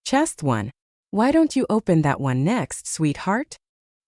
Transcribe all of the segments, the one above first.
Chest 1. Why don't you open that one next, sweetheart?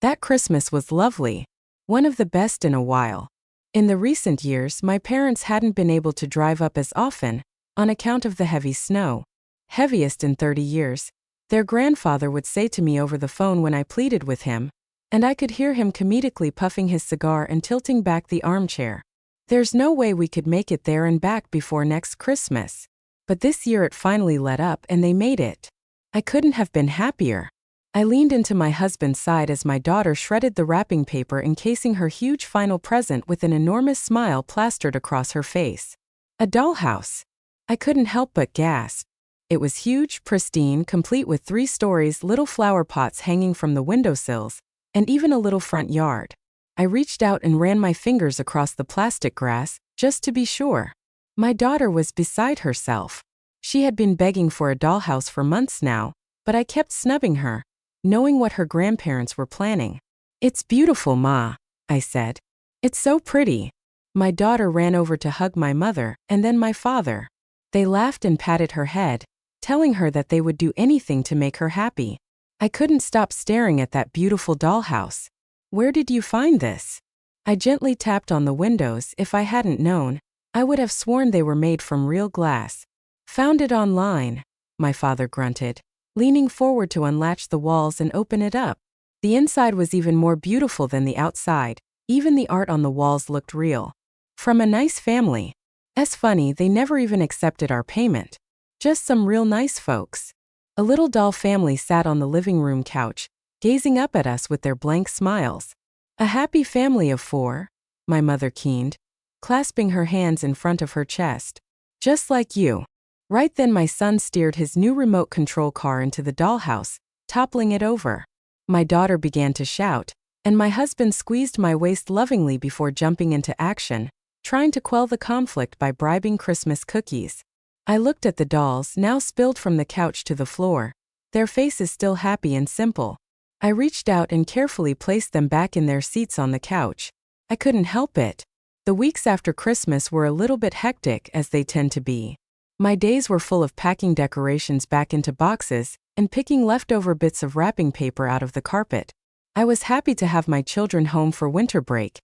That Christmas was lovely. One of the best in a while. In the recent years, my parents hadn't been able to drive up as often, on account of the heavy snow. Heaviest in 30 years. Their grandfather would say to me over the phone when I pleaded with him, and I could hear him comedically puffing his cigar and tilting back the armchair. There's no way we could make it there and back before next Christmas. But this year it finally let up and they made it. I couldn't have been happier. I leaned into my husband's side as my daughter shredded the wrapping paper encasing her huge final present with an enormous smile plastered across her face. A dollhouse. I couldn't help but gasp. It was huge, pristine, complete with 3 stories, little flower pots hanging from the windowsills, and even a little front yard. I reached out and ran my fingers across the plastic grass, just to be sure. My daughter was beside herself. She had been begging for a dollhouse for months now, but I kept snubbing her, knowing what her grandparents were planning. "It's beautiful, Ma," I said. "It's so pretty." My daughter ran over to hug my mother, and then my father. They laughed and patted her head, telling her that they would do anything to make her happy. I couldn't stop staring at that beautiful dollhouse. "Where did you find this?" I gently tapped on the windows. If I hadn't known, I would have sworn they were made from real glass. "Found it online," my father grunted, leaning forward to unlatch the walls and open it up. The inside was even more beautiful than the outside. Even the art on the walls looked real. From a nice family. Funny, they never even accepted our payment. Just some real nice folks. A little doll family sat on the living room couch, gazing up at us with their blank smiles. "A happy family of 4, my mother keened, clasping her hands in front of her chest. "Just like you." Right then my son steered his new remote control car into the dollhouse, toppling it over. My daughter began to shout, and my husband squeezed my waist lovingly before jumping into action, trying to quell the conflict by bribing Christmas cookies. I looked at the dolls, now spilled from the couch to the floor, their faces still happy and simple. I reached out and carefully placed them back in their seats on the couch. I couldn't help it. The weeks after Christmas were a little bit hectic, as they tend to be. My days were full of packing decorations back into boxes and picking leftover bits of wrapping paper out of the carpet. I was happy to have my children home for winter break,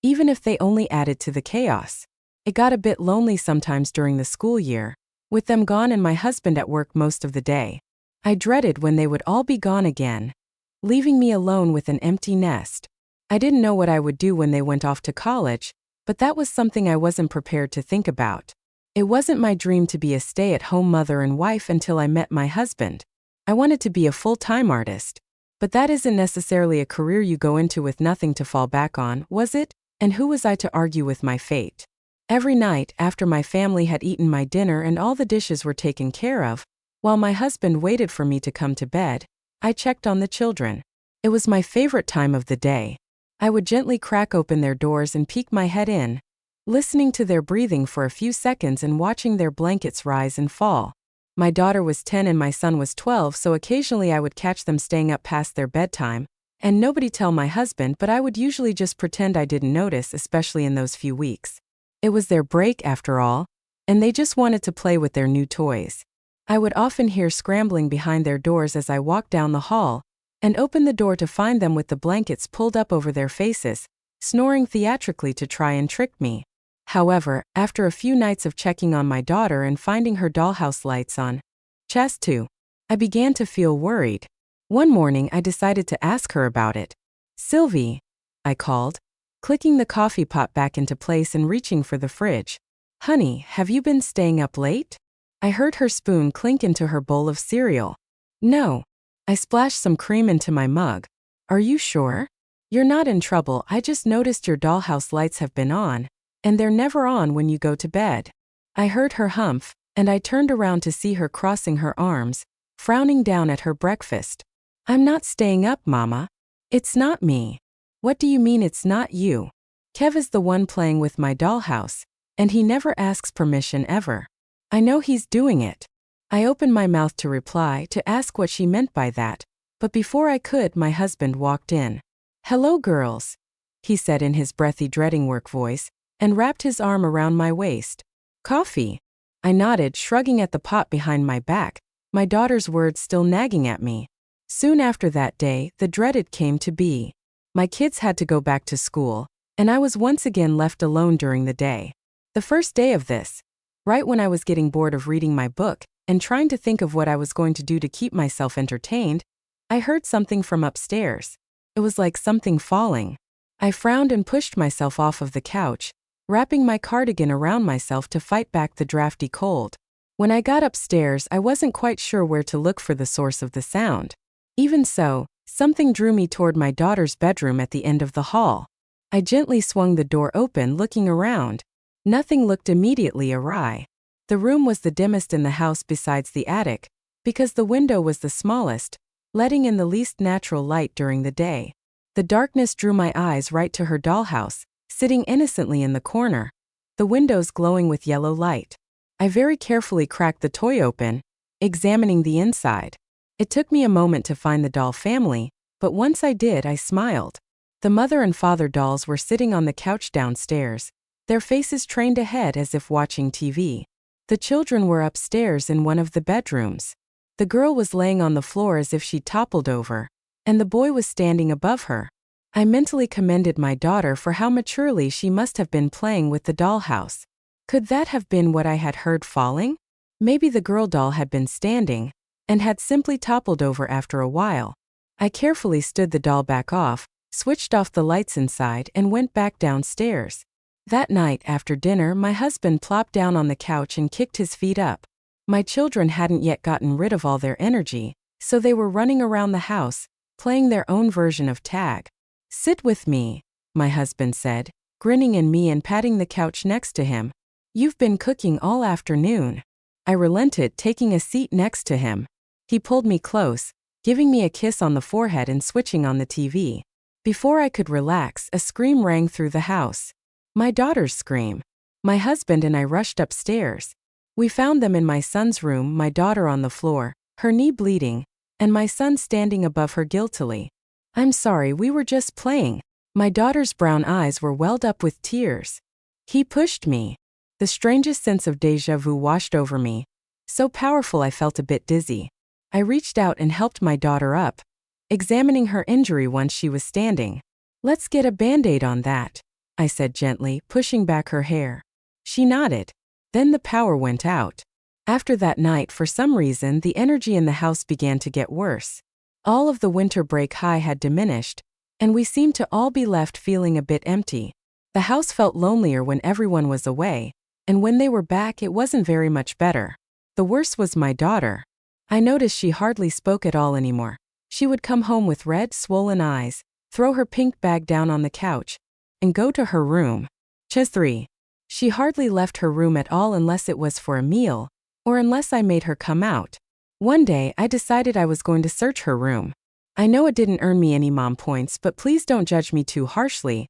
even if they only added to the chaos. It got a bit lonely sometimes during the school year, with them gone and my husband at work most of the day. I dreaded when they would all be gone again, leaving me alone with an empty nest. I didn't know what I would do when they went off to college, but that was something I wasn't prepared to think about. It wasn't my dream to be a stay-at-home mother and wife until I met my husband. I wanted to be a full-time artist. But that isn't necessarily a career you go into with nothing to fall back on, was it? And who was I to argue with my fate? Every night, after my family had eaten my dinner and all the dishes were taken care of, while my husband waited for me to come to bed, I checked on the children. It was my favorite time of the day. I would gently crack open their doors and peek my head in, listening to their breathing for a few seconds and watching their blankets rise and fall. My daughter was 10 and my son was 12, so occasionally I would catch them staying up past their bedtime, and nobody tell my husband, but I would usually just pretend I didn't notice, especially in those few weeks. It was their break after all, and they just wanted to play with their new toys. I would often hear scrambling behind their doors as I walked down the hall, and open the door to find them with the blankets pulled up over their faces, snoring theatrically to try and trick me. However, after a few nights of checking on my daughter and finding her dollhouse lights on, chest 2, I began to feel worried. One morning I decided to ask her about it. "Sylvie," I called, clicking the coffee pot back into place and reaching for the fridge. "Honey, have you been staying up late?" I heard her spoon clink into her bowl of cereal. "No." I splashed some cream into my mug. "Are you sure? You're not in trouble. I just noticed your dollhouse lights have been on, and they're never on when you go to bed." I heard her humph, and I turned around to see her crossing her arms, frowning down at her breakfast. "I'm not staying up, Mama. It's not me." "What do you mean it's not you? Kev is the one playing with my dollhouse, and he never asks permission ever. I know he's doing it." I opened my mouth to reply, to ask what she meant by that, but before I could, my husband walked in. "Hello, girls," he said in his breathy, dreading work voice, and wrapped his arm around my waist. "Coffee?" I nodded, shrugging at the pot behind my back. my daughter's words still nagging at me. Soon after that day, the dreaded came to be. My kids had to go back to school, and I was once again left alone during the day. The first day of this, right when I was getting bored of reading my book and trying to think of what I was going to do to keep myself entertained, I heard something from upstairs. It was like something falling. I frowned and pushed myself off of the couch, wrapping my cardigan around myself to fight back the drafty cold. When I got upstairs, I wasn't quite sure where to look for the source of the sound. Even so, something drew me toward my daughter's bedroom at the end of the hall. I gently swung the door open, looking around. Nothing looked immediately awry. The room was the dimmest in the house besides the attic, because the window was the smallest, letting in the least natural light during the day. The darkness drew my eyes right to her dollhouse, sitting innocently in the corner, the windows glowing with yellow light. I very carefully cracked the toy open, examining the inside. It took me a moment to find the doll family, but once I did, I smiled. The mother and father dolls were sitting on the couch downstairs, their faces trained ahead as if watching TV. The children were upstairs in one of the bedrooms. The girl was laying on the floor as if she'd toppled over, and the boy was standing above her. I mentally commended my daughter for how maturely she must have been playing with the dollhouse. Could that have been what I had heard falling? Maybe the girl doll had been standing, and had simply toppled over after a while. I carefully stood the doll back off, switched off the lights inside, and went back downstairs. That night after dinner, my husband plopped down on the couch and kicked his feet up. My children hadn't yet gotten rid of all their energy, so they were running around the house, playing their own version of tag. "Sit with me," my husband said, grinning at me and patting the couch next to him. "You've been cooking all afternoon." I relented, taking a seat next to him. He pulled me close, giving me a kiss on the forehead and switching on the TV. Before I could relax, a scream rang through the house. My daughter's scream. My husband and I rushed upstairs. We found them in my son's room, my daughter on the floor, her knee bleeding, and my son standing above her guiltily. "I'm sorry, we were just playing." My daughter's brown eyes were welled up with tears. He pushed me. The strangest sense of déjà vu washed over me, so powerful I felt a bit dizzy. I reached out and helped my daughter up, examining her injury once she was standing. "Let's get a Band-Aid on that," I said gently, pushing back her hair. She nodded. Then the power went out. After that night, for some reason, the energy in the house began to get worse. All of the winter break high had diminished, and we seemed to all be left feeling a bit empty. The house felt lonelier when everyone was away, and when they were back, it wasn't very much better. The worst was my daughter. I noticed she hardly spoke at all anymore. She would come home with red, swollen eyes, throw her pink bag down on the couch, and go to her room. Chess 3. She hardly left her room at all unless it was for a meal, or unless I made her come out. One day, I decided I was going to search her room. I know it didn't earn me any mom points, but please don't judge me too harshly.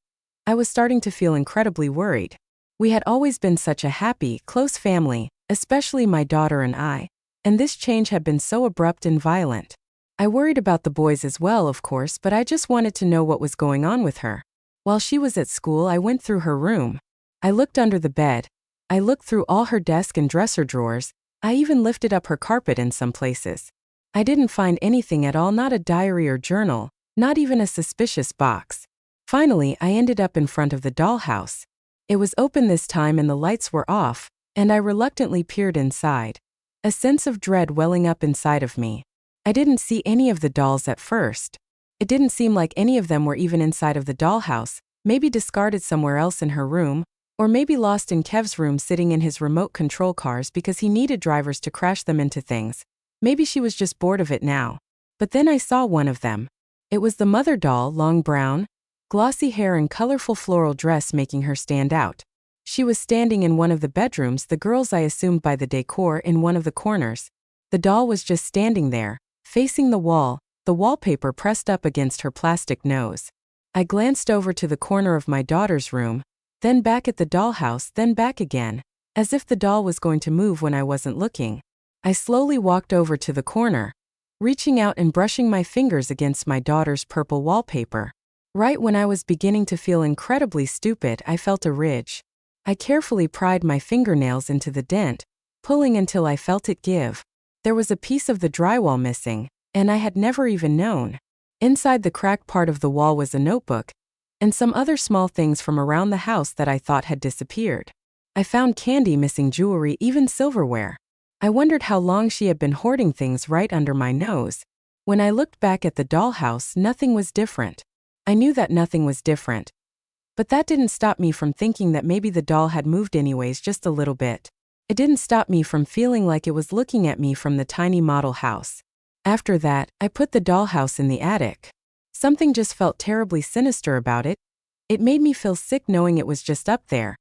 I was starting to feel incredibly worried. We had always been such a happy, close family, especially my daughter and I, and this change had been so abrupt and violent. I worried about the boys as well, of course, but I just wanted to know what was going on with her. While she was at school, I went through her room. I looked under the bed. I looked through all her desk and dresser drawers. I even lifted up her carpet in some places. I didn't find anything at all, not a diary or journal, not even a suspicious box. Finally, I ended up in front of the dollhouse. It was open this time and the lights were off, and I reluctantly peered inside. A sense of dread welling up inside of me. I didn't see any of the dolls at first. It didn't seem like any of them were even inside of the dollhouse, maybe discarded somewhere else in her room, or maybe lost in Kev's room sitting in his remote control cars because he needed drivers to crash them into things. Maybe she was just bored of it now. But then I saw one of them. It was the mother doll, long brown, glossy hair and colorful floral dress making her stand out. She was standing in one of the bedrooms, the girls I assumed by the decor in one of the corners. The doll was just standing there, facing the wall, the wallpaper pressed up against her plastic nose. I glanced over to the corner of my daughter's room, then back at the dollhouse, then back again, as if the doll was going to move when I wasn't looking. I slowly walked over to the corner, reaching out and brushing my fingers against my daughter's purple wallpaper. Right when I was beginning to feel incredibly stupid, I felt a ridge. I carefully pried my fingernails into the dent, pulling until I felt it give. There was a piece of the drywall missing, and I had never even known. Inside the cracked part of the wall was a notebook, and some other small things from around the house that I thought had disappeared. I found candy, missing jewelry, even silverware. I wondered how long she had been hoarding things right under my nose. When I looked back at the dollhouse, nothing was different. I knew that nothing was different. But that didn't stop me from thinking that maybe the doll had moved anyways, just a little bit. It didn't stop me from feeling like it was looking at me from the tiny model house. After that, I put the dollhouse in the attic. Something just felt terribly sinister about it. It made me feel sick knowing it was just up there,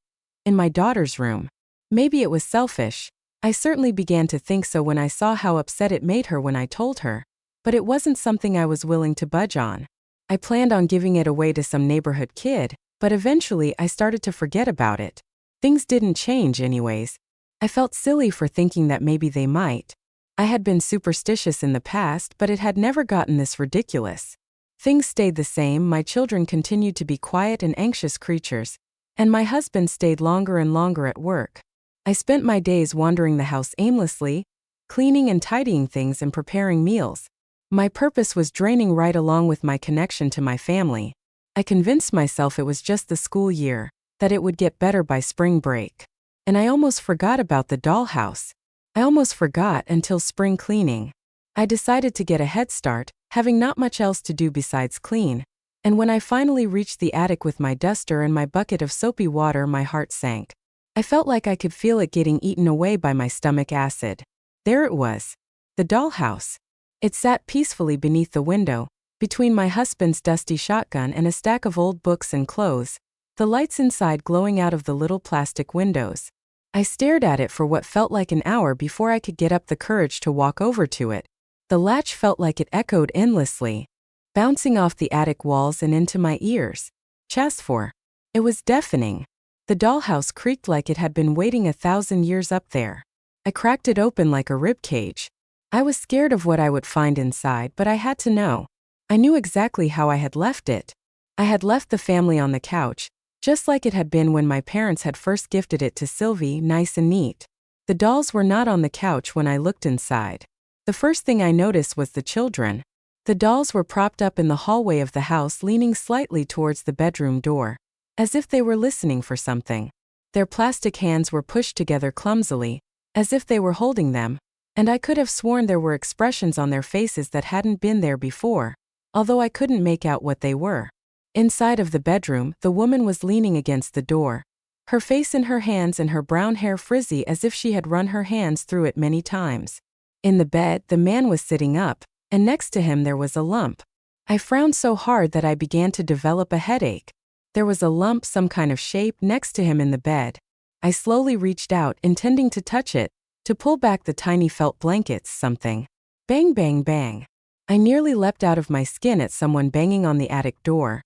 in my daughter's room. Maybe it was selfish. I certainly began to think so when I saw how upset it made her when I told her. But it wasn't something I was willing to budge on. I planned on giving it away to some neighborhood kid, but eventually I started to forget about it. Things didn't change anyways. I felt silly for thinking that maybe they might. I had been superstitious in the past, but it had never gotten this ridiculous. Things stayed the same. My children continued to be quiet and anxious creatures, and my husband stayed longer and longer at work. I spent my days wandering the house aimlessly, cleaning and tidying things and preparing meals. My purpose was draining right along with my connection to my family. I convinced myself it was just the school year, that it would get better by spring break. And I almost forgot about the dollhouse. I almost forgot until spring cleaning. I decided to get a head start, having not much else to do besides clean. And when I finally reached the attic with my duster and my bucket of soapy water, my heart sank. I felt like I could feel it getting eaten away by my stomach acid. There it was. The dollhouse. It sat peacefully beneath the window, between my husband's dusty shotgun and a stack of old books and clothes, the lights inside glowing out of the little plastic windows. I stared at it for what felt like an hour before I could get up the courage to walk over to it. The latch felt like it echoed endlessly, bouncing off the attic walls and into my ears. Chas for. It was deafening. The dollhouse creaked like it had been waiting 1,000 years up there. I cracked it open like a rib cage. I was scared of what I would find inside, but I had to know. I knew exactly how I had left it. I had left the family on the couch, just like it had been when my parents had first gifted it to Sylvie, nice and neat. The dolls were not on the couch when I looked inside. The first thing I noticed was the children. The dolls were propped up in the hallway of the house, leaning slightly towards the bedroom door, as if they were listening for something. Their plastic hands were pushed together clumsily, as if they were holding them, and I could have sworn there were expressions on their faces that hadn't been there before, although I couldn't make out what they were. Inside of the bedroom, the woman was leaning against the door, her face in her hands and her brown hair frizzy as if she had run her hands through it many times. In the bed, the man was sitting up, and next to him there was a lump. I frowned so hard that I began to develop a headache. There was a lump, some kind of shape, next to him in the bed. I slowly reached out, intending to touch it, to pull back the tiny felt blankets. Something. Bang, bang, bang. I nearly leapt out of my skin at someone banging on the attic door,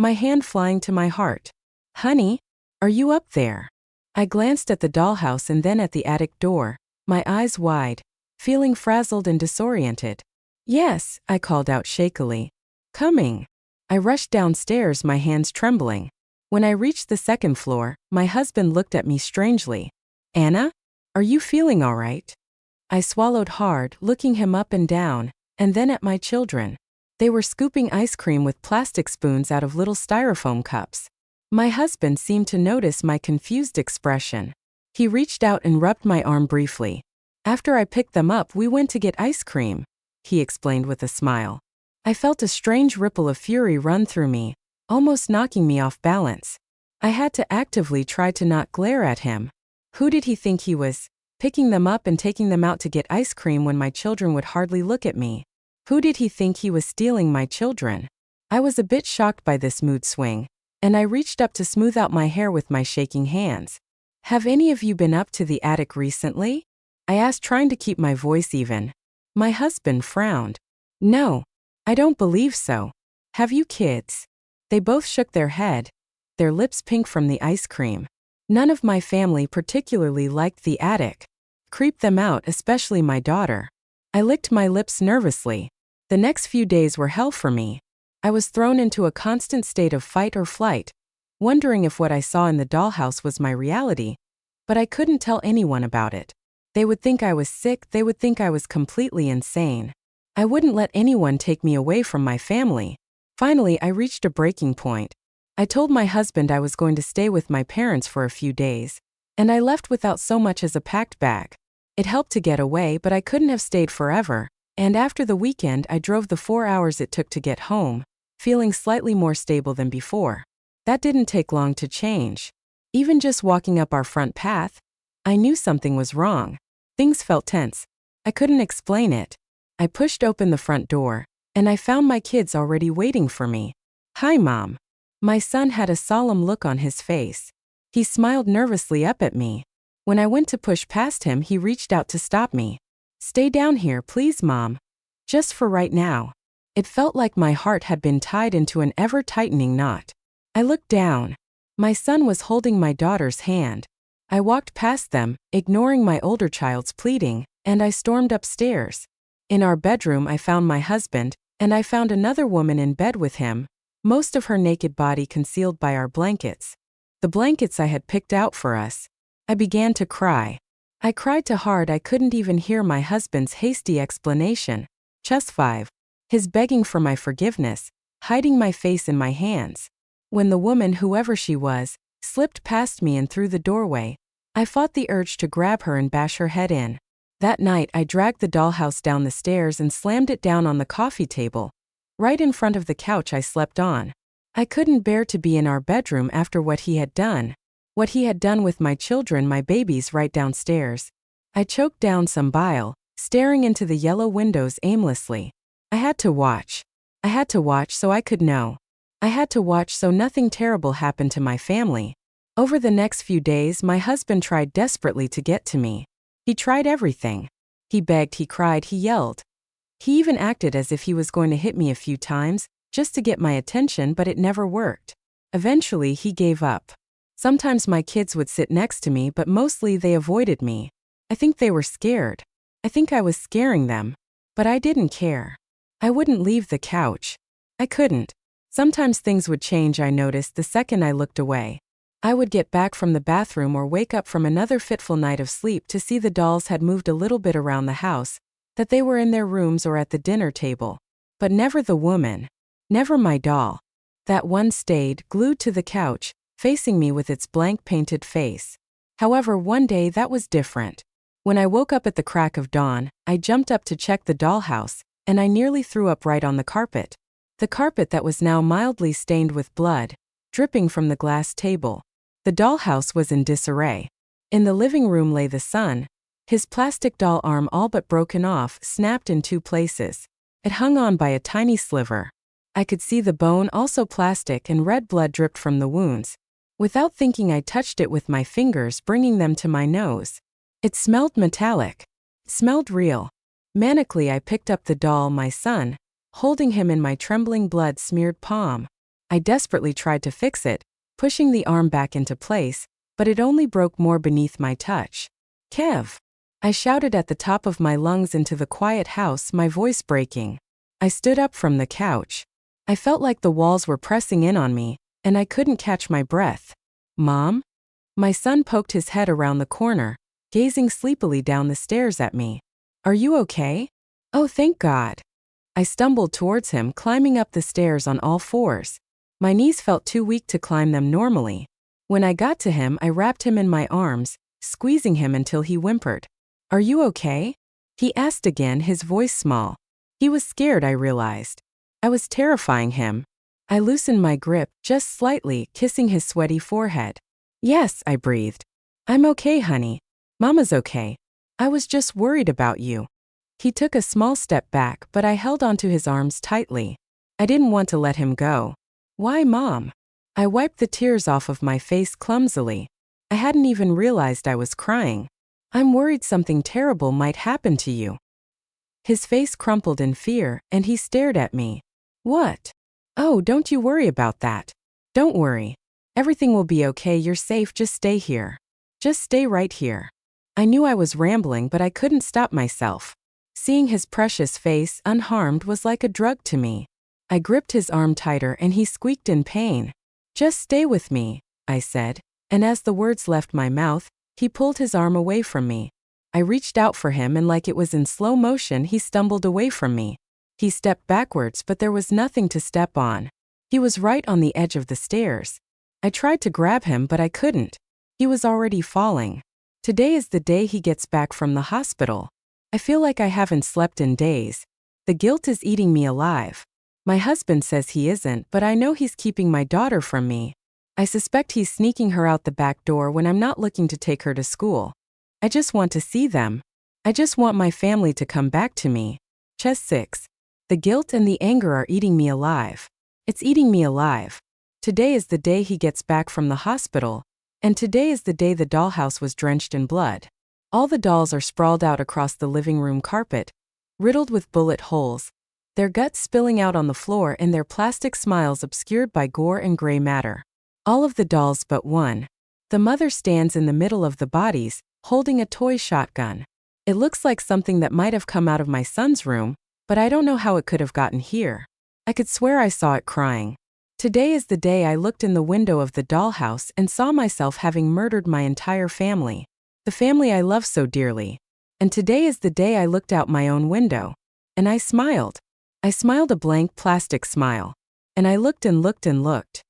my hand flying to my heart. Honey, are you up there? I glanced at the dollhouse and then at the attic door, my eyes wide, feeling frazzled and disoriented. Yes, I called out shakily. Coming. I rushed downstairs, my hands trembling. When I reached the second floor, my husband looked at me strangely. Anna? Are you feeling all right? I swallowed hard, looking him up and down, and then at my children. They were scooping ice cream with plastic spoons out of little styrofoam cups. My husband seemed to notice my confused expression. He reached out and rubbed my arm briefly. After I picked them up, we went to get ice cream, he explained with a smile. I felt a strange ripple of fury run through me, almost knocking me off balance. I had to actively try to not glare at him. Who did he think he was, picking them up and taking them out to get ice cream when my children would hardly look at me? Who did he think he was stealing my children? I was a bit shocked by this mood swing, and I reached up to smooth out my hair with my shaking hands. Have any of you been up to the attic recently? I asked, trying to keep my voice even. My husband frowned. No, I don't believe so. Have you kids? They both shook their head, their lips pink from the ice cream. None of my family particularly liked the attic. Creeped them out, especially my daughter. I licked my lips nervously. The next few days were hell for me. I was thrown into a constant state of fight or flight, wondering if what I saw in the dollhouse was my reality, but I couldn't tell anyone about it. They would think I was sick, they would think I was completely insane. I wouldn't let anyone take me away from my family. Finally, I reached a breaking point. I told my husband I was going to stay with my parents for a few days, and I left without so much as a packed bag. It helped to get away, but I couldn't have stayed forever, and after the weekend I drove the 4 hours it took to get home, feeling slightly more stable than before. That didn't take long to change. Even just walking up our front path, I knew something was wrong. Things felt tense. I couldn't explain it. I pushed open the front door, and I found my kids already waiting for me. "Hi, Mom." My son had a solemn look on his face. He smiled nervously up at me. When I went to push past him, he reached out to stop me. "Stay down here, please, Mom. Just for right now." It felt like my heart had been tied into an ever-tightening knot. I looked down. My son was holding my daughter's hand. I walked past them, ignoring my older child's pleading, and I stormed upstairs. In our bedroom, I found my husband, and I found another woman in bed with him, most of her naked body concealed by our blankets. The blankets I had picked out for us. I began to cry. I cried too hard I couldn't even hear my husband's hasty explanation. Just 5. His begging for my forgiveness, hiding my face in my hands. When the woman, whoever she was, slipped past me and through the doorway, I fought the urge to grab her and bash her head in. That night, I dragged the dollhouse down the stairs and slammed it down on the coffee table, right in front of the couch I slept on. I couldn't bear to be in our bedroom after what he had done. What he had done with my children, my babies, right downstairs. I choked down some bile, staring into the yellow windows aimlessly. I had to watch. I had to watch so I could know. I had to watch so nothing terrible happened to my family. Over the next few days, my husband tried desperately to get to me. He tried everything. He begged, he cried, he yelled. He even acted as if he was going to hit me a few times, just to get my attention, but it never worked. Eventually, he gave up. Sometimes my kids would sit next to me, but mostly they avoided me. I think they were scared. I think I was scaring them. But I didn't care. I wouldn't leave the couch. I couldn't. Sometimes things would change, I noticed, the second I looked away. I would get back from the bathroom or wake up from another fitful night of sleep to see the dolls had moved a little bit around the house, that they were in their rooms or at the dinner table. But never the woman. Never my doll. That one stayed, glued to the couch, facing me with its blank painted face. However, one day that was different. When I woke up at the crack of dawn, I jumped up to check the dollhouse, and I nearly threw up right on the carpet. The carpet that was now mildly stained with blood, dripping from the glass table. The dollhouse was in disarray. In the living room lay the son, his plastic doll arm all but broken off, snapped in 2 places. It hung on by a tiny sliver. I could see the bone, also plastic, and red blood dripped from the wounds. Without thinking, I touched it with my fingers, bringing them to my nose. It smelled metallic. It smelled real. Manically, I picked up the doll, my son, holding him in my trembling blood-smeared palm. I desperately tried to fix it, pushing the arm back into place, but it only broke more beneath my touch. "Kev!" I shouted at the top of my lungs into the quiet house, my voice breaking. I stood up from the couch. I felt like the walls were pressing in on me, and I couldn't catch my breath. "Mom?" My son poked his head around the corner, gazing sleepily down the stairs at me. "Are you okay?" "Oh, thank God." I stumbled towards him, climbing up the stairs on all 4s. My knees felt too weak to climb them normally. When I got to him, I wrapped him in my arms, squeezing him until he whimpered. "Are you okay?" he asked again, his voice small. He was scared, I realized. I was terrifying him. I loosened my grip, just slightly, kissing his sweaty forehead. "Yes," I breathed. "I'm okay, honey. Mama's okay. I was just worried about you." He took a small step back, but I held onto his arms tightly. I didn't want to let him go. "Why, Mom?" I wiped the tears off of my face clumsily. I hadn't even realized I was crying. "I'm worried something terrible might happen to you." His face crumpled in fear, and he stared at me. "What?" "Oh, don't you worry about that. Don't worry. Everything will be okay, you're safe, just stay here. Just stay right here." I knew I was rambling, but I couldn't stop myself. Seeing his precious face, unharmed, was like a drug to me. I gripped his arm tighter and he squeaked in pain. "Just stay with me," I said, and as the words left my mouth, he pulled his arm away from me. I reached out for him and like it was in slow motion he stumbled away from me. He stepped backwards but there was nothing to step on. He was right on the edge of the stairs. I tried to grab him but I couldn't. He was already falling. Today is the day he gets back from the hospital. I feel like I haven't slept in days. The guilt is eating me alive. My husband says he isn't, but I know he's keeping my daughter from me. I suspect he's sneaking her out the back door when I'm not looking to take her to school. I just want to see them. I just want my family to come back to me. Chess 6. The guilt and the anger are eating me alive. It's eating me alive. Today is the day he gets back from the hospital, and today is the day the dollhouse was drenched in blood. All the dolls are sprawled out across the living room carpet, riddled with bullet holes, their guts spilling out on the floor and their plastic smiles obscured by gore and gray matter. All of the dolls but one. The mother stands in the middle of the bodies, holding a toy shotgun. It looks like something that might have come out of my son's room, but I don't know how it could have gotten here. I could swear I saw it crying. Today is the day I looked in the window of the dollhouse and saw myself having murdered my entire family. The family I love so dearly. And today is the day I looked out my own window. And I smiled. I smiled a blank plastic smile. And I looked and looked and looked.